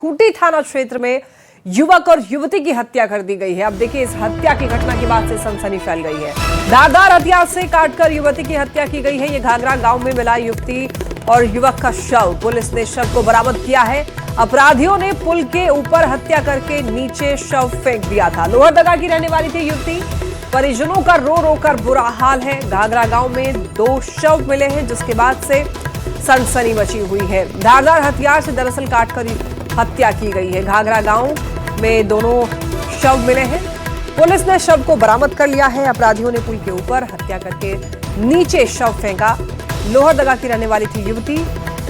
खूंटी थाना क्षेत्र में युवक और युवती की हत्या कर दी गई है। अब देखिए, इस हत्या की घटना के बाद से सनसनी फैल गई है। धारदार हथियार से काटकर युवती की हत्या की गई है। ये घाघरा गांव में मिला युवती और युवक का शव। पुलिस ने शव को बरामद किया है। अपराधियों ने पुल के ऊपर हत्या करके नीचे शव फेंक दिया था। लोहरदगा की रहने वाली थी युवती। परिजनों का रो रो कर बुरा हाल है। घाघरा गांव में 2 शव मिले हैं, जिसके बाद से सनसनी मची हुई है। धारदार हथियार से दरअसल काटकर हत्या की गई है। घाघरा गांव में दोनों शव मिले हैं। पुलिस ने शव को बरामद कर लिया है। अपराधियों ने पुल के ऊपर हत्या करके नीचे शव फेंका। लोहरदगा की रहने वाली थी युवती।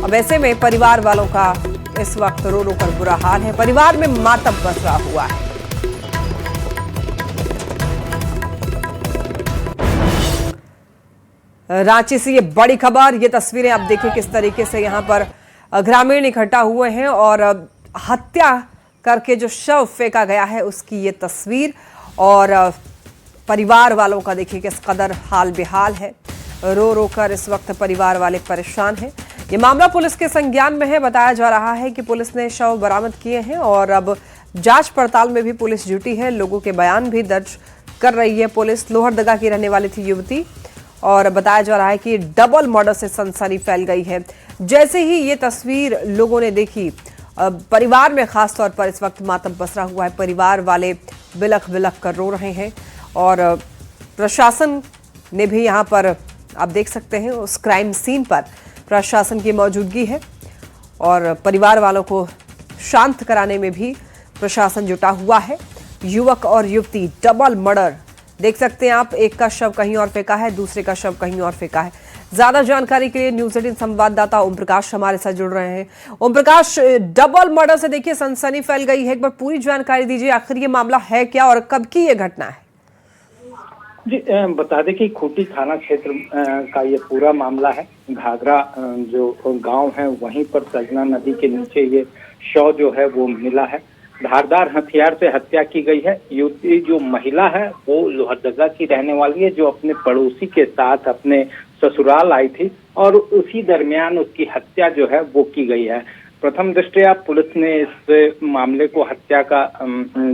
अब ऐसे में परिवार वालों का इस वक्त रो रो कर बुरा हाल है। परिवार में मातम पसरा हुआ है। रांची से ये बड़ी खबर, ये तस्वीरें आप देखिए किस तरीके से यहाँ पर ग्रामीण इकट्ठा हुए हैं और हत्या करके जो शव फेंका गया है उसकी ये तस्वीर। और परिवार वालों का देखिए किस कदर हाल बेहाल है। रो रो कर इस वक्त परिवार वाले परेशान हैं। ये मामला पुलिस के संज्ञान में है। बताया जा रहा है कि पुलिस ने शव बरामद किए हैं और अब जांच पड़ताल में भी पुलिस जुटी है। लोगों के बयान भी दर्ज कर रही है पुलिस। लोहरदगा की रहने वाली थी युवती और बताया जा रहा है कि डबल मर्डर से सनसनी फैल गई है। जैसे ही ये तस्वीर लोगों ने देखी, परिवार में खास तौर पर इस वक्त मातम पसरा हुआ है। परिवार वाले बिलख बिलख कर रो रहे हैं और प्रशासन ने भी यहाँ पर आप देख सकते हैं उस क्राइम सीन पर प्रशासन की मौजूदगी है और परिवार वालों को शांत कराने में भी प्रशासन जुटा हुआ है। युवक और युवती डबल मर्डर देख सकते हैं आप। एक का शव कहीं और फेंका है, दूसरे का शव कहीं और फेंका है। ज्यादा जानकारी के लिए न्यूज 18 संवाददाता ओम प्रकाश हमारे साथ जुड़ रहे हैं। ओम प्रकाश, डबल मर्डर से देखिए सनसनी फैल गई है। एक बार पूरी जानकारी दीजिए, आखिर ये मामला है क्या और कब की ये घटना है? जी, बता दें कि खूंटी थाना क्षेत्र का ये पूरा मामला है। घाघरा जो गांव है वहीं पर सजना नदी के नीचे ये शव जो है वो मिला है। धारदार हथियार से हत्या की गई है। युवती जो महिला है वो लोहरदगा की रहने वाली है, जो अपने पड़ोसी के साथ अपने ससुराल आई थी और उसी दरमियान उसकी हत्या जो है वो की गई है। प्रथम दृष्टया पुलिस ने इस मामले को हत्या का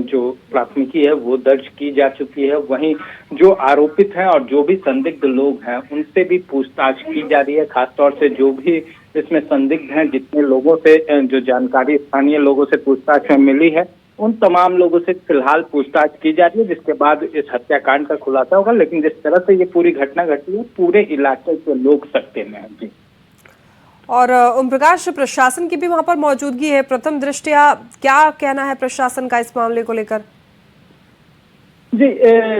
जो प्राथमिकी है वो दर्ज की जा चुकी है। वहीं जो आरोपित हैं और जो भी संदिग्ध लोग हैं उनसे भी पूछताछ की जा रही है। खासतौर से जो भी इसमें संदिग्ध हैं, जितने लोगों से जो जानकारी स्थानीय लोगों से पूछताछ में मिली है, उन तमाम लोगों से फिलहाल पूछताछ की जा रही है, जिसके बाद इस हत्याकांड का खुलासा होगा। लेकिन जिस तरह से ये पूरी घटना घटी है, पूरे इलाके के लोग सकते में हैं। जी, और ओम प्रकाश, प्रशासन की भी वहां पर मौजूदगी है। प्रथम दृष्टया क्या कहना है प्रशासन का इस मामले को लेकर? जी,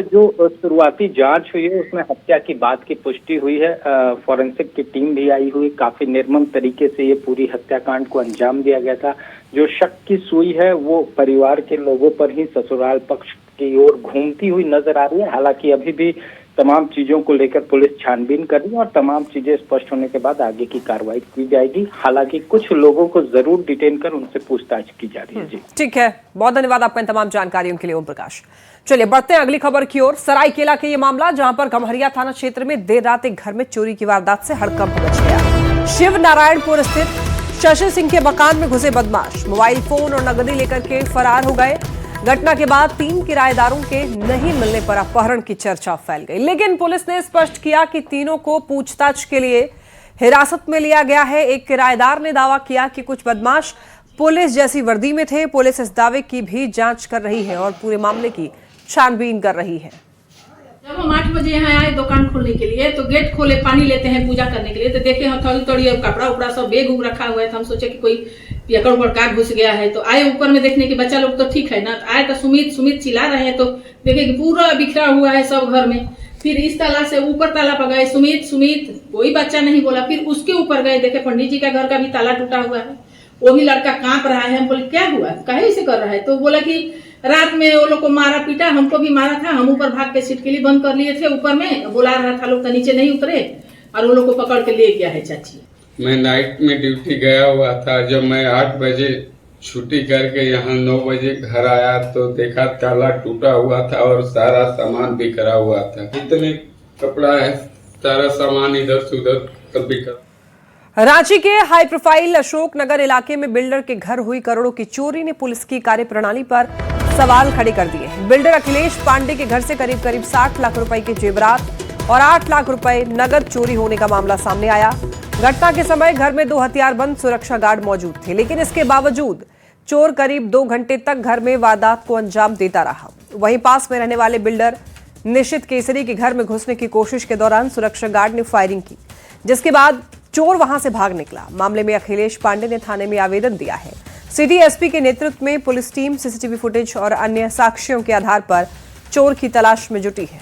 जो शुरुआती जांच हुई है उसमें हत्या की बात की पुष्टि हुई है। फॉरेंसिक की टीम भी आई हुई। काफी निर्मम तरीके से ये पूरी हत्याकांड को अंजाम दिया गया था। जो शक की सुई है वो परिवार के लोगों पर ही ससुराल पक्ष की ओर घूमती हुई नजर आ रही है। हालांकि अभी भी तमाम चीजों को लेकर पुलिस छानबीन कर रही है और तमाम चीजें स्पष्ट होने के बाद आगे की कार्रवाई की जाएगी। हालांकि कुछ लोगों को जरूर डिटेन कर उनसे पूछताछ की जा रही है। जी, ठीक है, बहुत धन्यवाद आपका इन तमाम जानकारियों के लिए ओम प्रकाश। चलिए बढ़ते हैं अगली खबर की ओर। सरायकेला के ये मामला, जहां पर गम्हरिया थाना क्षेत्र में देर रात एक घर में चोरी की वारदात से हड़कंप मच गया। शिव नारायणपुर स्थित शशि सिंह के मकान में घुसे बदमाश मोबाइल फोन और नकदी लेकर के फरार हो गए। घटना के बाद 3 किराएदारों के नहीं मिलने पर अपहरण की चर्चा फैल गई, लेकिन पुलिस ने स्पष्ट किया कि तीनों को पूछताछ के लिए हिरासत में लिया गया है। एक किराएदार ने दावा किया कि कुछ बदमाश पुलिस जैसी वर्दी में थे। पुलिस इस दावे की भी जांच कर रही है और पूरे मामले की छानबीन कर रही है। जब हम 8 बजे यहाँ आए दुकान खोलने के लिए, तो गेट खोले, पानी लेते हैं पूजा करने के लिए, तो देखे हथौड़ी तोड़ी कपड़ा उपड़ा सब बेग उग रखा हुआ है। तो हम सोचे कि कोई पियकड़ उकड़ का घुस गया है। तो आए ऊपर में देखने के बच्चा लोग तो ठीक है ना, आए तो सुमित चिल्ला रहे हैं। तो देखे कि पूरा बिखरा हुआ है सब घर में। फिर इस ताला से ऊपर ताला पर गए, सुमित, कोई बच्चा नहीं बोला। फिर उसके ऊपर गए, देखे पंडित जी का घर का भी ताला टूटा हुआ है। वो भी लड़का कांप रहा है। हम बोले क्या हुआ, काहे इसे कर रहा है? तो बोला कि रात में वो लोग को मारा पीटा, हमको भी मारा था। हम ऊपर भाग के सिटकिली बंद कर लिए थे ऊपर में, बुला रहा था लोग तो नीचे नहीं उतरे और वो लोग को पकड़ के ले गया है चाची। मैं नाइट में ड्यूटी गया हुआ था। जब मैं 8 बजे छुट्टी करके यहाँ 9 बजे घर आया तो देखा ताला टूटा हुआ था और सारा सामान बिखरा हुआ था। इतने कपड़ा है, सारा सामान इधर से उधर बिखरा। रांची के हाई प्रोफाइल अशोक नगर इलाके में बिल्डर के घर हुई करोड़ों की चोरी ने पुलिस की कार्यप्रणाली पर सवाल खड़े कर दिए हैं। बिल्डर अखिलेश पांडे के घर से करीब 60 लाख रुपए के जेवरात और 8 लाख रुपए नगद चोरी होने का मामला सामने आया। घटना के समय घर में 2 हथियारबंद सुरक्षा गार्ड मौजूद थे, लेकिन इसके बावजूद चोर करीब 2 घंटे तक घर में वारदात को अंजाम देता रहा। वहीं पास में रहने वाले बिल्डर निशित केसरी के घर में घुसने की कोशिश के दौरान सुरक्षा गार्ड ने फायरिंग की, जिसके बाद चोर वहां से भाग निकला। मामले में अखिलेश पांडे ने थाने में आवेदन दिया है। सिटी एसपी के नेतृत्व में पुलिस टीम सीसीटीवी फुटेज और अन्य साक्ष्यों के आधार पर चोर की तलाश में जुटी है।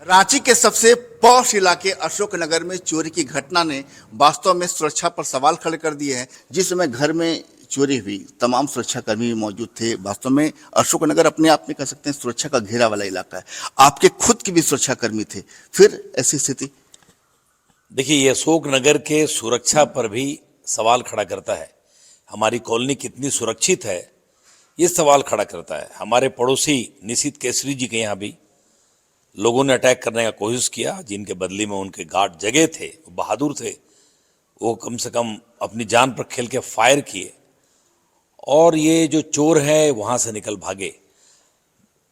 रांची के सबसे पॉश इलाके अशोक नगर में चोरी की घटना ने वास्तव में सुरक्षा पर सवाल खड़े कर दिए हैं। जिस समय घर में चोरी हुई तमाम सुरक्षाकर्मी भी मौजूद थे। वास्तव में अशोक नगर अपने आप में कह सकते हैं सुरक्षा का घेरा वाला इलाका है। आपके खुद के भी सुरक्षाकर्मी थे, फिर ऐसी स्थिति? देखिए, ये अशोक नगर के सुरक्षा पर भी सवाल खड़ा करता है। हमारी कॉलोनी कितनी सुरक्षित है ये सवाल खड़ा करता है। हमारे पड़ोसी निशित केसरी जी के यहाँ भी लोगों ने अटैक करने का कोशिश किया, जिनके बदले में उनके गार्ड जगह थे, बहादुर थे, वो कम से कम अपनी जान पर खेल के फायर किए और ये जो चोर है वहाँ से निकल भागे।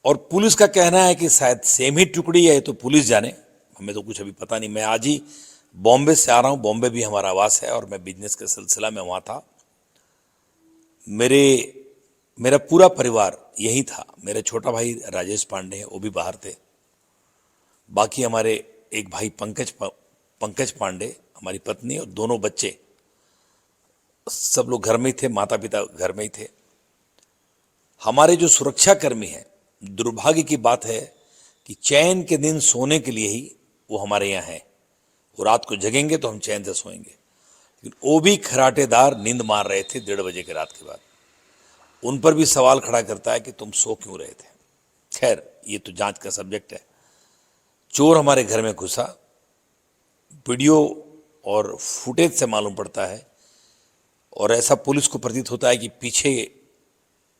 और पुलिस का कहना है कि शायद सेम ही टुकड़ी है, तो पुलिस जाने, हमें तो कुछ अभी पता नहीं। मैं आज ही बॉम्बे से आ रहा हूँ, बॉम्बे भी हमारा आवास है और मैं बिजनेस के सिलसिला में वहाँ था। मेरा पूरा परिवार यही था। मेरे छोटा भाई राजेश पांडे हैं, वो भी बाहर थे। बाकी हमारे एक भाई पंकज पांडे, हमारी पत्नी और दोनों बच्चे, सब लोग घर में ही थे, माता पिता घर में ही थे। हमारे जो सुरक्षा कर्मी हैं, दुर्भाग्य की बात है कि चैन के दिन सोने के लिए ही वो हमारे यहाँ हैं। वो रात को जगेंगे तो हम चैन से सोएंगे, लेकिन वो भी खराटेदार नींद मार रहे थे 1:30 बजे के रात के बाद। उन पर भी सवाल खड़ा करता है कि तुम सो क्यों रहे थे। खैर, ये तो जांच का सब्जेक्ट है। चोर हमारे घर में घुसा, वीडियो और फुटेज से मालूम पड़ता है और ऐसा पुलिस को प्रतीत होता है कि पीछे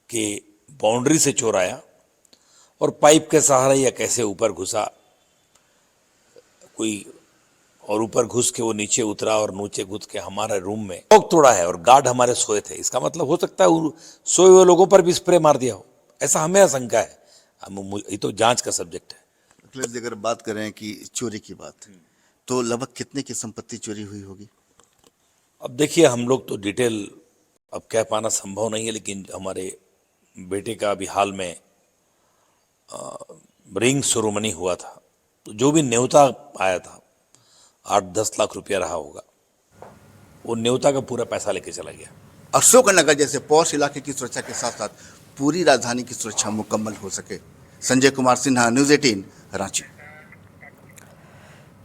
के बाउंड्री से चोर आया और पाइप के सहारे या कैसे ऊपर घुसा कोई, और ऊपर घुस के वो नीचे उतरा और नीचे घुस के हमारे रूम में लॉक तोड़ा है और गार्ड हमारे सोए थे। इसका मतलब हो सकता है सोए हुए लोगों पर भी स्प्रे मार दिया हो, ऐसा हमें आशंका है। ये तो जांच का सब्जेक्ट है। अखिलेश जी, अगर बात करें कि चोरी की बात, तो लगभग कितने की संपत्ति चोरी हुई होगी? अब देखिए, हम लोग तो डिटेल अब कह पाना संभव नहीं है, लेकिन हमारे बेटे का अभी हाल में रिंग सेरेमनी हुआ था, तो जो भी न्योता आया था 8-10 लाख रुपया रहा होगा, वो न्योता का पूरा पैसा लेके चला गया। अशोक नगर जैसे पॉश इलाके की सुरक्षा के साथ साथ पूरी राजधानी की सुरक्षा मुकम्मल हो सके। संजय कुमार सिन्हा, न्यूज़ 18, रांची।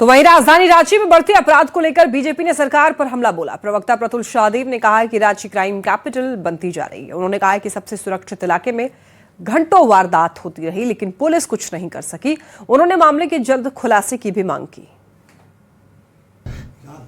तो वहीं राजधानी रांची में बढ़ते अपराध को लेकर बीजेपी ने सरकार पर हमला बोला। प्रवक्ता प्रतुल शाहदेव ने कहा है कि रांची क्राइम कैपिटल बनती जा रही है। उन्होंने कहा है कि सबसे सुरक्षित इलाके में घंटों वारदात होती रही, लेकिन पुलिस कुछ नहीं कर सकी। उन्होंने मामले के जल्द खुलासे की भी मांग की।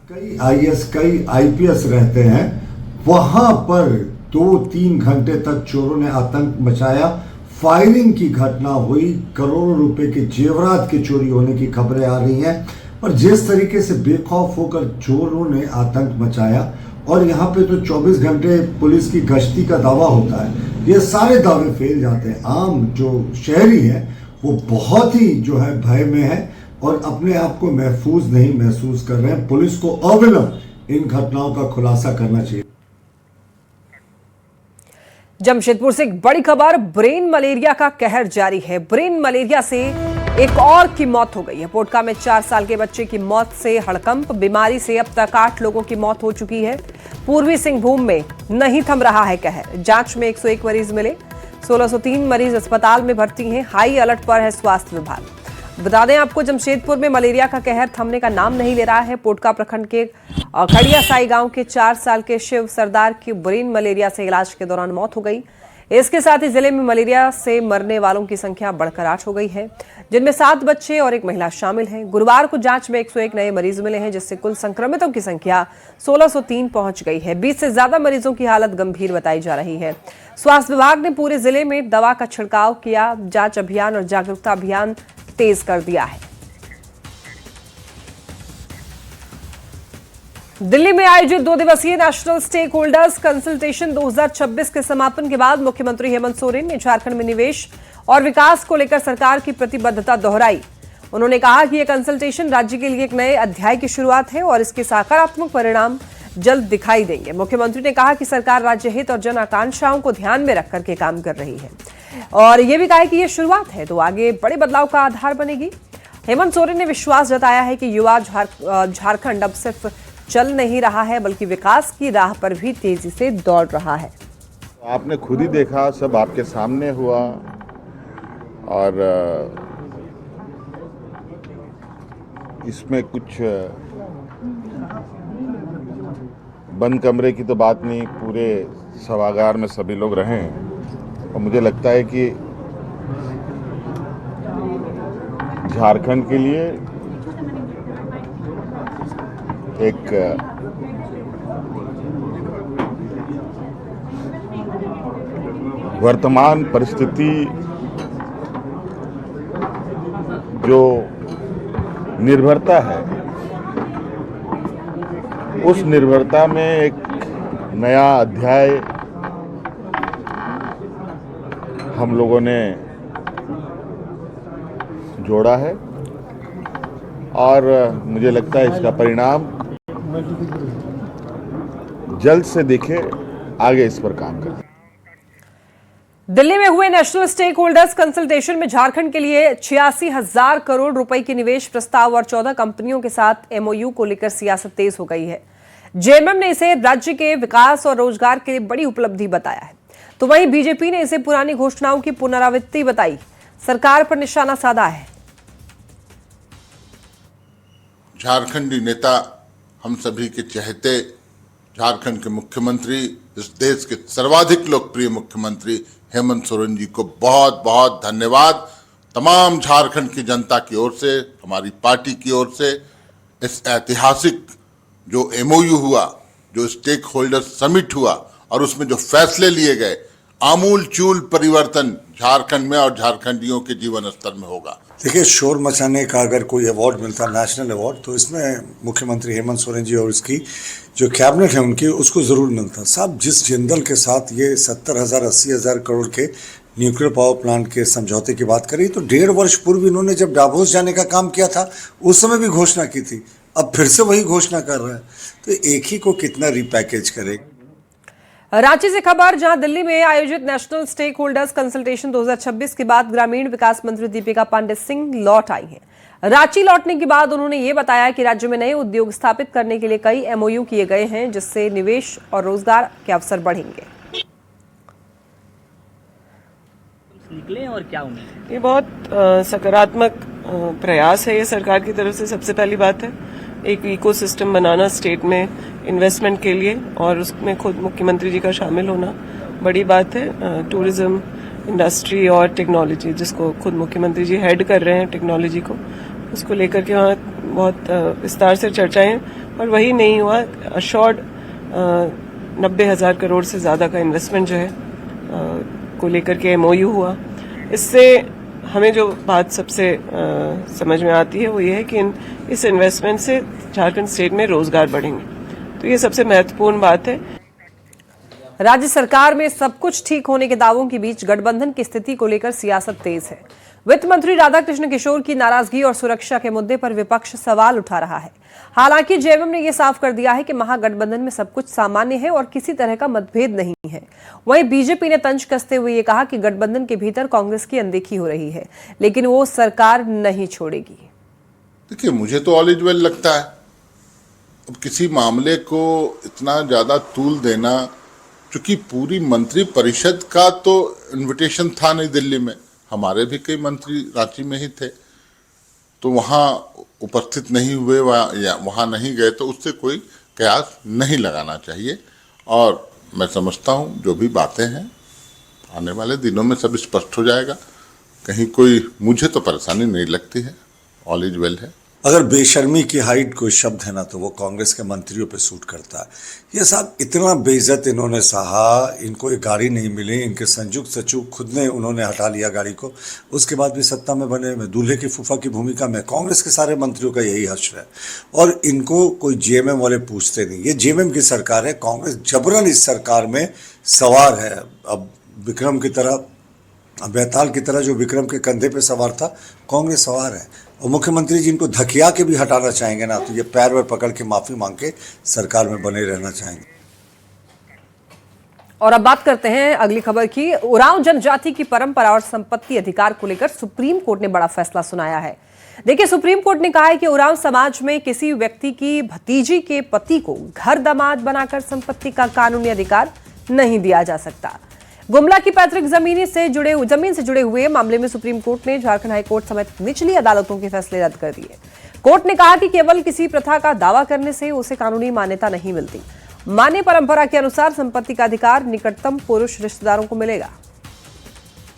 कई आईएएस, कई आईपीएस रहते हैं, वहां पर 2-3 घंटे तक चोरों ने आतंक मचाया। फायरिंग की घटना हुई, करोड़ों रुपए के जेवरात की चोरी होने की खबरें आ रही हैं। और जिस तरीके से बेखौफ होकर चोरों ने आतंक मचाया, और यहाँ पे तो 24 घंटे पुलिस की गश्ती का दावा होता है, ये सारे दावे फेल जाते हैं। आम जो शहरी है वो बहुत ही जो है भय में है और अपने आप को महफूज नहीं महसूस कर रहे हैं। पुलिस को अविलंब इन घटनाओं का खुलासा करना चाहिए। जमशेदपुर से एक बड़ी खबर, ब्रेन मलेरिया का कहर जारी है। ब्रेन मलेरिया से एक और की मौत हो गई है। पोटका में 4 साल के बच्चे की मौत से हड़कंप। बीमारी से अब तक 8 लोगों की मौत हो चुकी है। पूर्वी सिंहभूम में नहीं थम रहा है कहर। जांच में 101 मरीज मिले, 1603 मरीज अस्पताल में भर्ती हैं। हाई अलर्ट पर है स्वास्थ्य विभाग। बता दें आपको, जमशेदपुर में मलेरिया का कहर थमने का नाम नहीं ले रहा है। पोटका प्रखंड के खड़िया साई गांव के 4 साल के शिव सरदार की ब्रेन मलेरिया से इलाज के दौरान मौत हो गई। इसके साथ ही जिले में मलेरिया से मरने वालों की संख्या बढ़कर 8 हो गई है, जिनमें 7 बच्चे और 1 महिला शामिल हैं। गुरुवार को जांच में 101 नए मरीज मिले हैं, जिससे कुल संक्रमितों की संख्या 1603 पहुंच गई है। 20 से ज्यादा मरीजों की हालत गंभीर बताई जा रही है। स्वास्थ्य विभाग ने पूरे जिले में दवा का छिड़काव किया, जांच अभियान और जागरूकता अभियान तेज कर दिया है। दिल्ली में आयोजित 2 दिवसीय नेशनल स्टेक होल्डर्स कंसल्टेशन 2026 के समापन के बाद मुख्यमंत्री हेमंत सोरेन ने झारखंड में निवेश और विकास को लेकर सरकार की प्रतिबद्धता दोहराई। उन्होंने कहा कि यह कंसल्टेशन राज्य के लिए एक नए अध्याय की शुरुआत है और इसके सकारात्मक परिणाम जल्द दिखाई देंगे। मुख्यमंत्री ने कहा कि सरकार राज्य हित और जन आकांक्षाओं को ध्यान में रखकर के काम कर रही है और यह भी कहा कि यह शुरुआत है तो आगे बड़े बदलाव का आधार बनेगी। हेमंत सोरेन ने विश्वास जताया है कि युवा झारखंड अब सिर्फ चल नहीं रहा है बल्कि विकास की राह पर भी तेजी से दौड़ रहा है। आपने खुद ही देखा, सब आपके सामने हुआ और इसमें कुछ बंद कमरे की तो बात नहीं, पूरे सभागार में सभी लोग रहे और मुझे लगता है कि झारखंड के लिए एक वर्तमान परिस्थिति जो निर्भरता है, उस निर्भरता में एक नया अध्याय हम लोगों ने जोड़ा है और मुझे लगता है इसका परिणाम जल्द से दिखे। आगे इस पर काम करें। दिल्ली में हुए नेशनल स्टेक होल्डर्स कंसल्टेशन में झारखंड के लिए 86,000 करोड़ रुपए के निवेश प्रस्ताव और 14 कंपनियों के साथ एमओयू को लेकर सियासत तेज हो गई है। जेएमएम ने इसे राज्य के विकास और रोजगार के लिए बड़ी उपलब्धि बताया है, तो वहीं बीजेपी ने इसे पुरानी घोषणाओं की पुनरावृत्ति बताई, सरकार पर निशाना साधा है। झारखंडी नेता, हम सभी के चहेते झारखंड के मुख्यमंत्री, इस देश के सर्वाधिक लोकप्रिय मुख्यमंत्री हेमंत सोरेन जी को बहुत बहुत धन्यवाद। तमाम झारखंड की जनता की ओर से, हमारी पार्टी की ओर से इस ऐतिहासिक जो एमओयू हुआ, जो स्टेक होल्डर समिट हुआ और उसमें जो फैसले लिए गए, आमूल चूल परिवर्तन झारखंड में और झारखंडियों के जीवन स्तर में होगा। देखिए, शोर मचाने का अगर कोई अवार्ड मिलता, नेशनल अवार्ड, तो इसमें मुख्यमंत्री हेमंत सोरेन जी और इसकी जो कैबिनेट है उनकी, उसको ज़रूर मिलता। साहब, जिस जिंदल के साथ ये 70,000 80,000 करोड़ के न्यूक्लियर पावर प्लांट के समझौते की बात करी, तो 1.5 वर्ष पूर्व इन्होंने जब डावोस जाने का काम किया था उस समय भी घोषणा की थी, अब फिर से वही घोषणा कर रहा है, तो एक ही को कितना रिपैकेज करेगा। रांची से खबर, जहां दिल्ली में आयोजित नेशनल स्टेक होल्डर्स कंसल्टेशन 2026 के बाद ग्रामीण विकास मंत्री दीपिका पांडे सिंह लौट आई हैं। रांची लौटने के बाद उन्होंने ये बताया कि राज्य में नए उद्योग स्थापित करने के लिए कई एमओयू किए गए हैं, जिससे निवेश और रोजगार के अवसर बढ़ेंगे। निकले और क्या उम्मीद? ये बहुत सकारात्मक प्रयास है ये सरकार की तरफ से। सबसे पहली बात है एक इकोसिस्टम बनाना स्टेट में इन्वेस्टमेंट के लिए, और उसमें खुद मुख्यमंत्री जी का शामिल होना बड़ी बात है। टूरिज्म, इंडस्ट्री और टेक्नोलॉजी, जिसको खुद मुख्यमंत्री जी हेड कर रहे हैं टेक्नोलॉजी को, उसको लेकर के वहाँ बहुत विस्तार से चर्चाएं, और वही नहीं हुआ, अशोर्ड 90,000 करोड़ से ज़्यादा का इन्वेस्टमेंट जो है को लेकर के एमओयू हुआ। इससे हमें जो बात सबसे समझ में आती है वो ये है कि इस इन्वेस्टमेंट से झारखंड स्टेट में रोजगार बढ़ेंगे, तो ये सबसे महत्वपूर्ण बात है। राज्य सरकार में सब कुछ ठीक होने के दावों के बीच गठबंधन की स्थिति को लेकर सियासत तेज है। वित्त मंत्री राधाकृष्ण किशोर की नाराजगी और सुरक्षा के मुद्दे पर विपक्ष सवाल उठा रहा है। हालांकि जेएमएम ने यह साफ कर दिया है कि महागठबंधन में सब कुछ सामान्य है और किसी तरह का मतभेद नहीं है। वहीं बीजेपी ने तंज कसते हुए ये कहा कि गठबंधन के भीतर कांग्रेस की अनदेखी हो रही है, लेकिन वो सरकार नहीं छोड़ेगी। देखिए, मुझे तो ऑल इज वेल लगता है। अब किसी मामले को इतना ज्यादा तूल देना, क्योंकि पूरी मंत्री परिषद का तो इन्विटेशन था नहीं दिल्ली में, हमारे भी कई मंत्री रांची में ही थे, तो वहाँ उपस्थित नहीं हुए या वहाँ नहीं गए, तो उससे कोई कयास नहीं लगाना चाहिए। और मैं समझता हूँ जो भी बातें हैं आने वाले दिनों में सब स्पष्ट हो जाएगा। कहीं कोई, मुझे तो परेशानी नहीं लगती है, ऑल इज वेल है। अगर बेशर्मी की हाइट कोई शब्द है ना तो वो कांग्रेस के मंत्रियों पे सूट करता है। ये साहब इतना बेइज्जत इन्होंने सहा, इनको एक गाड़ी नहीं मिली, इनके संयुक्त सचिव खुद ने उन्होंने हटा लिया गाड़ी को, उसके बाद भी सत्ता में बने में दूल्हे की फूफा की भूमिका में कांग्रेस के सारे मंत्रियों का यही हश्र है। और इनको कोई जेएमएम वाले पूछते नहीं, ये जेएमएम की सरकार है, कांग्रेस जबरन इस सरकार में सवार है। अब विक्रम की तरह, बेताल की तरह जो विक्रम के कंधे पे सवार था, कांग्रेस सवार है। और मुख्यमंत्री जी इनको धकिया के भी हटाना चाहेंगे ना तो ये पैर वैर पकड़ के माफी मांग के सरकार में बने रहना चाहेंगे। और अब बात करते हैं अगली खबर की। उरांव जनजाति की परंपरा और संपत्ति अधिकार को लेकर सुप्रीम कोर्ट ने बड़ा फैसला सुनाया है। देखिए, सुप्रीम कोर्ट ने कहा है कि उरांव समाज में किसी व्यक्ति की भतीजी के पति को घर दामाद बनाकर संपत्ति का कानूनी अधिकार नहीं दिया जा सकता। गुमला की पैतृक जमीन से जुड़े हुए मामले में सुप्रीम कोर्ट ने झारखंड हाईकोर्ट समेत निचली अदालतों के फैसले रद्द कर दिए। कोर्ट ने कहा कि केवल किसी प्रथा का दावा करने से उसे कानूनी मान्यता नहीं मिलती। मान्य परंपरा के अनुसार संपत्ति का अधिकार निकटतम पुरुष रिश्तेदारों को मिलेगा।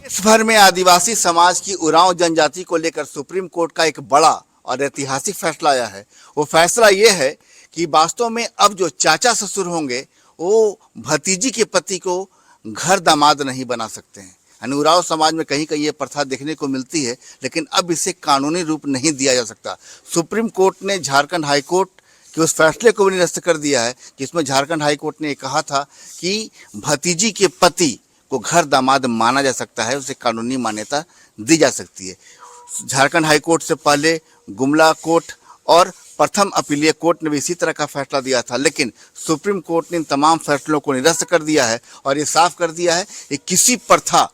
देश भर में आदिवासी समाज की उरांव जनजाति को लेकर सुप्रीम कोर्ट का एक बड़ा और ऐतिहासिक फैसला आया है। वो फैसला ये है कि वास्तव में अब जो चाचा ससुर होंगे वो भतीजी के पति को घर दामाद नहीं बना सकते हैं। यानी उरांव समाज में कहीं कहीं ये प्रथा देखने को मिलती है, लेकिन अब इसे कानूनी रूप नहीं दिया जा सकता। सुप्रीम कोर्ट ने झारखंड हाईकोर्ट के उस फैसले को भी निरस्त कर दिया है जिसमें झारखंड हाईकोर्ट ने कहा था कि भतीजी के पति को घर दामाद माना जा सकता है, उसे कानूनी मान्यता दी जा सकती है। झारखंड हाईकोर्ट से पहले गुमला कोर्ट और प्रथम अपीलीय कोर्ट ने भी इसी तरह का फैसला दिया था, लेकिन सुप्रीम कोर्ट ने इन तमाम फैसलों को निरस्त कर दिया है और ये साफ कर दिया है कि किसी प्रथा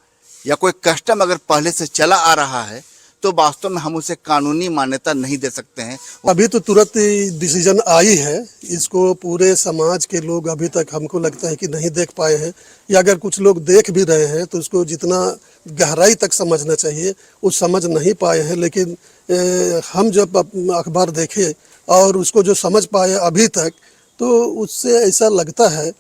या कोई कस्टम अगर पहले से चला आ रहा है तो वास्तव में हम उसे कानूनी मान्यता नहीं दे सकते हैं। अभी तो तुरंत डिसीजन आई है, इसको पूरे समाज के लोग अभी तक हमको लगता है कि नहीं देख पाए हैं, या अगर कुछ लोग देख भी रहे हैं तो उसको जितना गहराई तक समझना चाहिए वो समझ नहीं पाए हैं। लेकिन हम जब अखबार देखे और उसको जो समझ पाए अभी तक, तो उससे ऐसा लगता है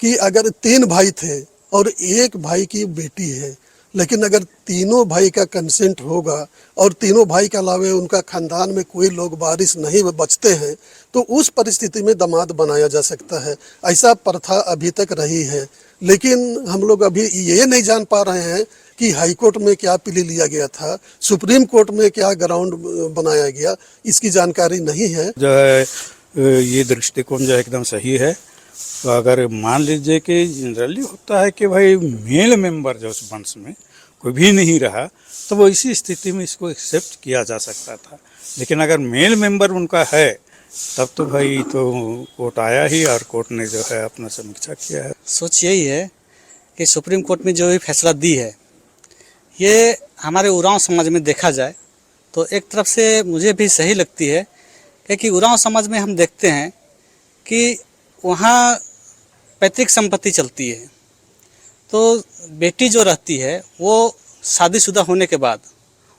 कि अगर 3 भाई थे और एक भाई की बेटी है, लेकिन अगर तीनों भाई का कंसेंट होगा और तीनों भाई के अलावे उनका खानदान में कोई लोग वारिस नहीं बचते हैं तो उस परिस्थिति में दामाद बनाया जा सकता है। ऐसा प्रथा अभी तक रही है, लेकिन हम लोग अभी ये नहीं जान पा रहे हैं कि हाई कोर्ट में क्या प्ली लिया गया था, सुप्रीम कोर्ट में क्या ग्राउंड बनाया गया, इसकी जानकारी नहीं है। जो है ये दृष्टिकोण जो एकदम सही है। तो अगर मान लीजिए कि जनरली होता है कि भाई मेल मेंबर जो उस वंश में कोई भी नहीं रहा तो वो इसी स्थिति में इसको एक्सेप्ट किया जा सकता था, लेकिन अगर मेल मेंबर उनका है तब तो भाई तो कोर्ट आया ही और कोर्ट ने जो है अपना समीक्षा किया है। सोच यही है कि सुप्रीम कोर्ट में जो भी फैसला दी है ये हमारे उरांव समाज में देखा जाए तो एक तरफ से मुझे भी सही लगती है, क्योंकि उरांव समाज में हम देखते हैं कि वहाँ पैतृक संपत्ति चलती है, तो बेटी जो रहती है वो शादीशुदा होने के बाद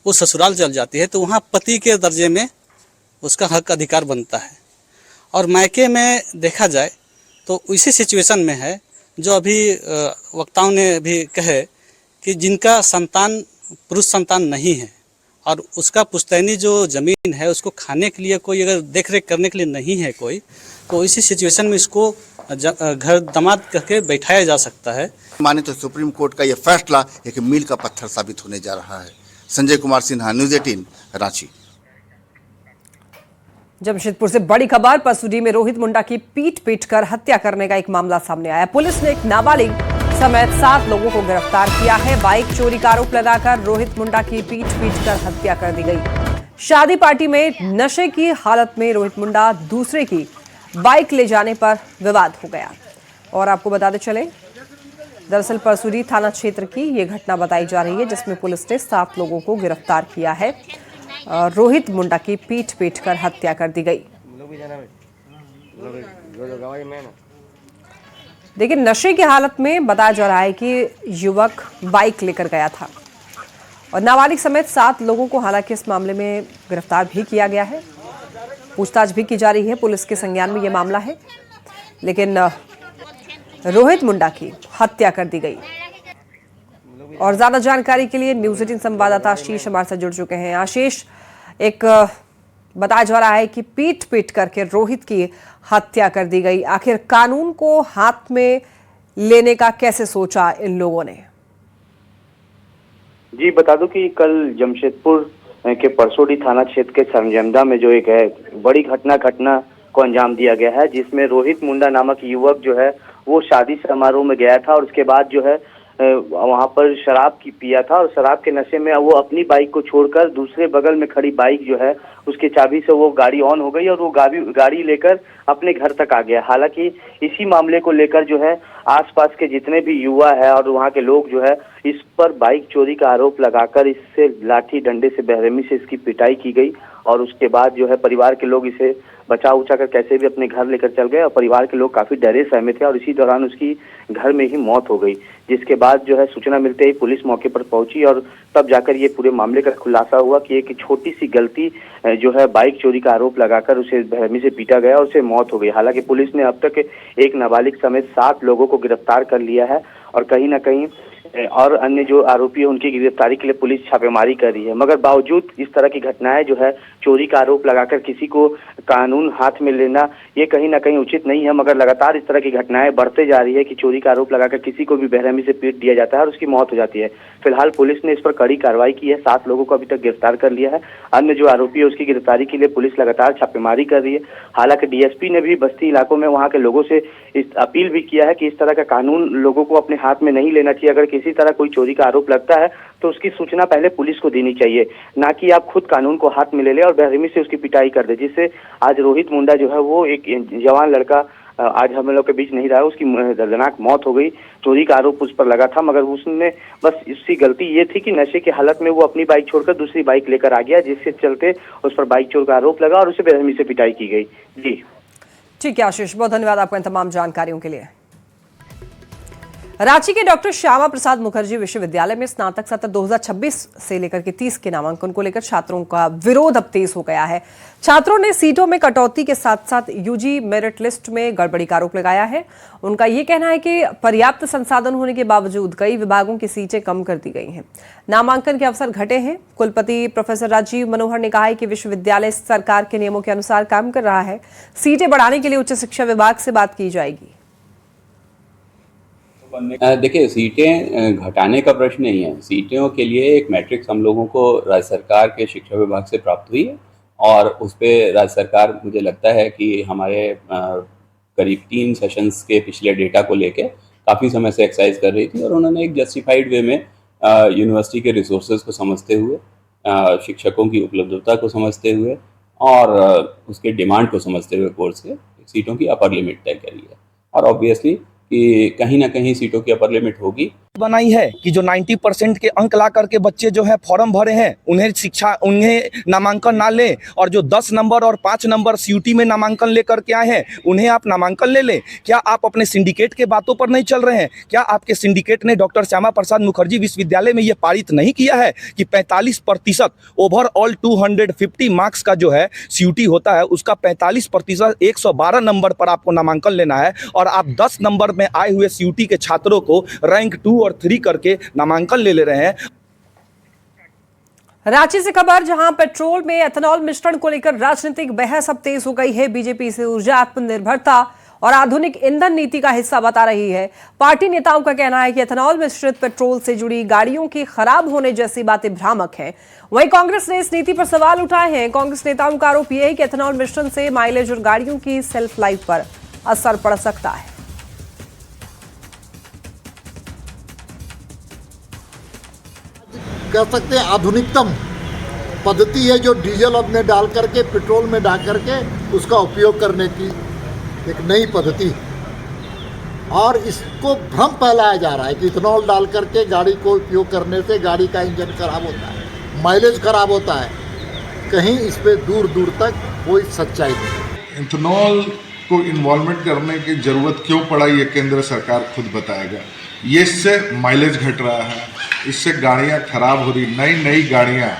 वो ससुराल चल जाती है तो वहाँ पति के दर्जे में उसका हक अधिकार बनता है। और मायके में देखा जाए तो उसी सिचुएशन में है जो अभी वक्ताओं ने भी कहे कि जिनका संतान पुरुष संतान नहीं है और उसका पुश्तैनी जो ज़मीन है उसको खाने के लिए कोई अगर देख रेख करने के लिए नहीं है कोई, तो इसी सिचुएशन में इसको घर दामाद करके बैठाया जा सकता है। माने तो सुप्रीम कोर्ट का यह फैसला एक मील का पत्थर साबित होने जा रहा है। संजय कुमार सिन्हा, न्यूज़ 18, रांची। जमशेदपुर से बड़ी खबर। पसूरी में रोहित मुंडा की पीट कर हत्या करने का एक मामला सामने आया। पुलिस ने एक नाबालिग समेत 7 लोगों को गिरफ्तार किया है। बाइक चोरी का आरोप लगाकर रोहित मुंडा की पीट कर हत्या कर दी गई। शादी पार्टी में नशे की हालत में रोहित मुंडा दूसरे की बाइक ले जाने पर विवाद हो गया। और आपको बताते चले, दरअसल परसूरी थाना क्षेत्र की ये घटना बताई जा रही है जिसमें पुलिस ने 7 लोगों को गिरफ्तार किया है। रोहित मुंडा की पीट कर हत्या कर दी गई। देखिए, नशे की हालत में बताया जा रहा है कि युवक बाइक लेकर गया था और नाबालिग समेत 7 लोगों को हालांकि इस मामले में गिरफ्तार भी किया गया है। पूछताछ भी की जा रही है। पुलिस के संज्ञान में यह मामला है, लेकिन रोहित मुंडा की हत्या कर दी गई। और ज्यादा जानकारी के लिए न्यूज़ 18 संवाददाता आशीष हमारे साथ जुड़ चुके हैं। आशीष, एक बताया जा रहा है कि पीट पीट करके रोहित की हत्या कर दी गई। आखिर कानून को हाथ में लेने का कैसे सोचा इन लोगों ने? जी बता दूं कि कल जमशेदपुर के परसोडी थाना क्षेत्र के सरजमदा में जो एक है बड़ी घटना को अंजाम दिया गया है, जिसमें रोहित मुंडा नामक युवक जो है वो शादी समारोह में गया था और उसके बाद जो है वहां पर शराब की पिया था और शराब के नशे में वो अपनी बाइक को छोड़कर दूसरे बगल में खड़ी बाइक जो है उसके चाबी से वो गाड़ी ऑन हो गई और वो गाड़ी लेकर अपने घर तक आ गया। हालांकि इसी मामले को लेकर जो है आसपास के जितने भी युवा है और वहां के लोग जो है इस पर बाइक चोरी का आरोप लगाकर इससे लाठी डंडे से बेरहमी से इसकी पिटाई की गई और उसके बाद जो है परिवार के लोग इसे बचा उचा कर कैसे भी अपने घर लेकर चल गए और परिवार के लोग काफी डरे सहमे थे और इसी दौरान उसकी घर में ही मौत हो गई। जिसके बाद जो है सूचना मिलते ही पुलिस मौके पर पहुंची और तब जाकर ये पूरे मामले का खुलासा हुआ कि एक छोटी सी गलती जो है बाइक चोरी का आरोप लगाकर उसे बेरहमी से पीटा गया और उसे मौत हो गई। हालांकि पुलिस ने अब तक एक नाबालिग समेत 7 लोगों को गिरफ्तार कर लिया है और कहीं ना कहीं और अन्य जो आरोपी है उनकी गिरफ्तारी के लिए पुलिस छापेमारी कर रही है। मगर बावजूद इस तरह की घटनाएं जो है चोरी का आरोप लगाकर किसी को कानून हाथ में लेना ये कहीं ना कहीं उचित नहीं है। मगर लगातार इस तरह की घटनाएं बढ़ते जा रही है कि चोरी का आरोप लगाकर किसी को भी बेरहमी से पीट दिया जाता है और उसकी मौत हो जाती है। फिलहाल पुलिस ने इस पर कड़ी कार्रवाई की है, 7 लोगों को अभी तक गिरफ्तार कर लिया है। अन्य जो आरोपी है उसकी गिरफ्तारी के लिए पुलिस लगातार छापेमारी कर रही है। हालांकि डीएसपी ने भी बस्ती इलाकों में वहां के लोगों से इस अपील भी किया है कि इस तरह का कानून लोगों को अपने हाथ में नहीं लेना चाहिए। अगर किसी तरह कोई चोरी का आरोप लगता है तो उसकी सूचना पहले पुलिस को देनी चाहिए, ना कि आप खुद कानून को हाथ में ले ले और बेरहमी से उसकी पिटाई कर दे। जिससे आज रोहित मुंडा जो है वो एक जवान लड़का आज हम लोग के बीच नहीं रहा, उसकी दर्दनाक मौत हो गई। चोरी का आरोप उस पर लगा था मगर उसने बस उसकी गलती ये थी कि नशे की हालत में वो अपनी बाइक छोड़कर दूसरी बाइक लेकर आ गया, जिसके चलते उस पर बाइक चोर का आरोप लगा और उसे बेरहमी से पिटाई की गई। जी ठीक है आशीष, बहुत धन्यवाद आपको इन तमाम जानकारियों के लिए। रांची के डॉक्टर श्यामा प्रसाद मुखर्जी विश्वविद्यालय में स्नातक सत्र 2026 से लेकर के 30 के नामांकन को लेकर छात्रों का विरोध अब तेज हो गया है। छात्रों ने सीटों में कटौती के साथ साथ यूजी मेरिट लिस्ट में गड़बड़ी का आरोप लगाया है। उनका यह कहना है कि पर्याप्त संसाधन होने के बावजूद कई विभागों की सीटें कम कर दी गई हैं, नामांकन के अवसर घटे हैं। कुलपति प्रोफेसर राजीव मनोहर ने कहा है कि विश्वविद्यालय सरकार के नियमों के अनुसार काम कर रहा है, सीटें बढ़ाने के लिए उच्च शिक्षा विभाग से बात की जाएगी। देखिए, सीटें घटाने का प्रश्न नहीं है। सीटों के लिए एक मैट्रिक्स हम लोगों को राज्य सरकार के शिक्षा विभाग से प्राप्त हुई है और उस पर राज्य सरकार मुझे लगता है कि हमारे करीब 3 सेशंस के पिछले डेटा को लेके काफ़ी समय से एक्सरसाइज कर रही थी और उन्होंने एक जस्टिफाइड वे में यूनिवर्सिटी के रिसोर्सेज को समझते हुए, शिक्षकों की उपलब्धता को समझते हुए और उसके डिमांड को समझते हुए कोर्स के सीटों की अपर लिमिट तय करी है। और ऑब्वियसली कि कहीं ना कहीं सीटों की अपर लिमिट होगी। बनाई है कि जो 90% के अंक ला करके बच्चे जो है फॉर्म भरे हैं उन्हें नामांकन ना लें और जो 10 नंबर और 5 नंबर सीयूटी में नामांकन लेकर के आए हैं उन्हें आप नामांकन ले लें। क्या आप अपने सिंडिकेट के बातों पर नहीं चल रहे हैं? क्या आपके सिंडिकेट ने डॉक्टर श्यामा प्रसाद मुखर्जी विश्वविद्यालय में ये पारित नहीं किया है कि 45% ओवरऑल 250 मार्क्स का जो है सीयूटी होता है उसका 45% 112 नंबर पर आपको नामांकन लेना है और आप 10 नंबर में आए हुए सीयूटी के छात्रों को रैंक 2 और 3 करके नामांकन ले रहे हैं। रांची से खबर, जहां पेट्रोल में एथेनॉल मिश्रण को लेकर राजनीतिक बहस अब तेज हो गई है। बीजेपी इसे ऊर्जा आत्मनिर्भरता और आधुनिक ईंधन नीति का हिस्सा बता रही है। पार्टी नेताओं का कहना है कि एथेनॉल मिश्रित पेट्रोल से जुड़ी गाड़ियों के खराब होने जैसी बातें भ्रामक हैं। वहीं कांग्रेस ने इस नीति पर सवाल उठाए हैं। कांग्रेस नेताओं का आरोप यह है कि एथेनॉल मिश्रण से माइलेज और गाड़ियों की सेल्फ लाइफ पर असर पड़ सकता है। कह सकते हैं आधुनिकतम पद्धति है जो डीजल में डाल करके पेट्रोल में डाल करके उसका उपयोग करने की एक नई पद्धति और इसको भ्रम फैलाया जा रहा है कि इथेनॉल डाल करके गाड़ी को उपयोग करने से गाड़ी का इंजन खराब होता है, माइलेज खराब होता है। कहीं इस पे दूर दूर तक कोई सच्चाई नहीं। इथेनॉल को इन्वॉल्वमेंट करने की ज़रूरत क्यों पड़ा ये केंद्र सरकार खुद बताएगा। ये इससे माइलेज घट रहा है, इससे गाड़ियाँ खराब हो रही, नई गाड़ियाँ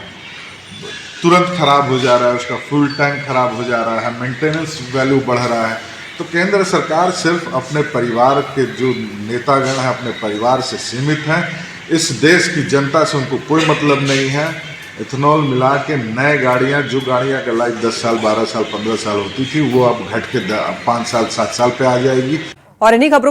तुरंत खराब हो जा रहा है, उसका फुल टैंक खराब हो जा रहा है, मेंटेनेंस वैल्यू बढ़ रहा है। तो केंद्र सरकार सिर्फ अपने परिवार के जो नेतागण हैं अपने परिवार से सीमित हैं। इस देश की जनता से उनको कोई मतलब नहीं है। इथेनॉल मिला के नए गाड़ियां, जो गाड़ियां का लाइफ 10 साल 12 साल 15 साल होती थी, वो अब घट के 5 साल 7 साल पे आ जाएगी। और इन्हीं खबरों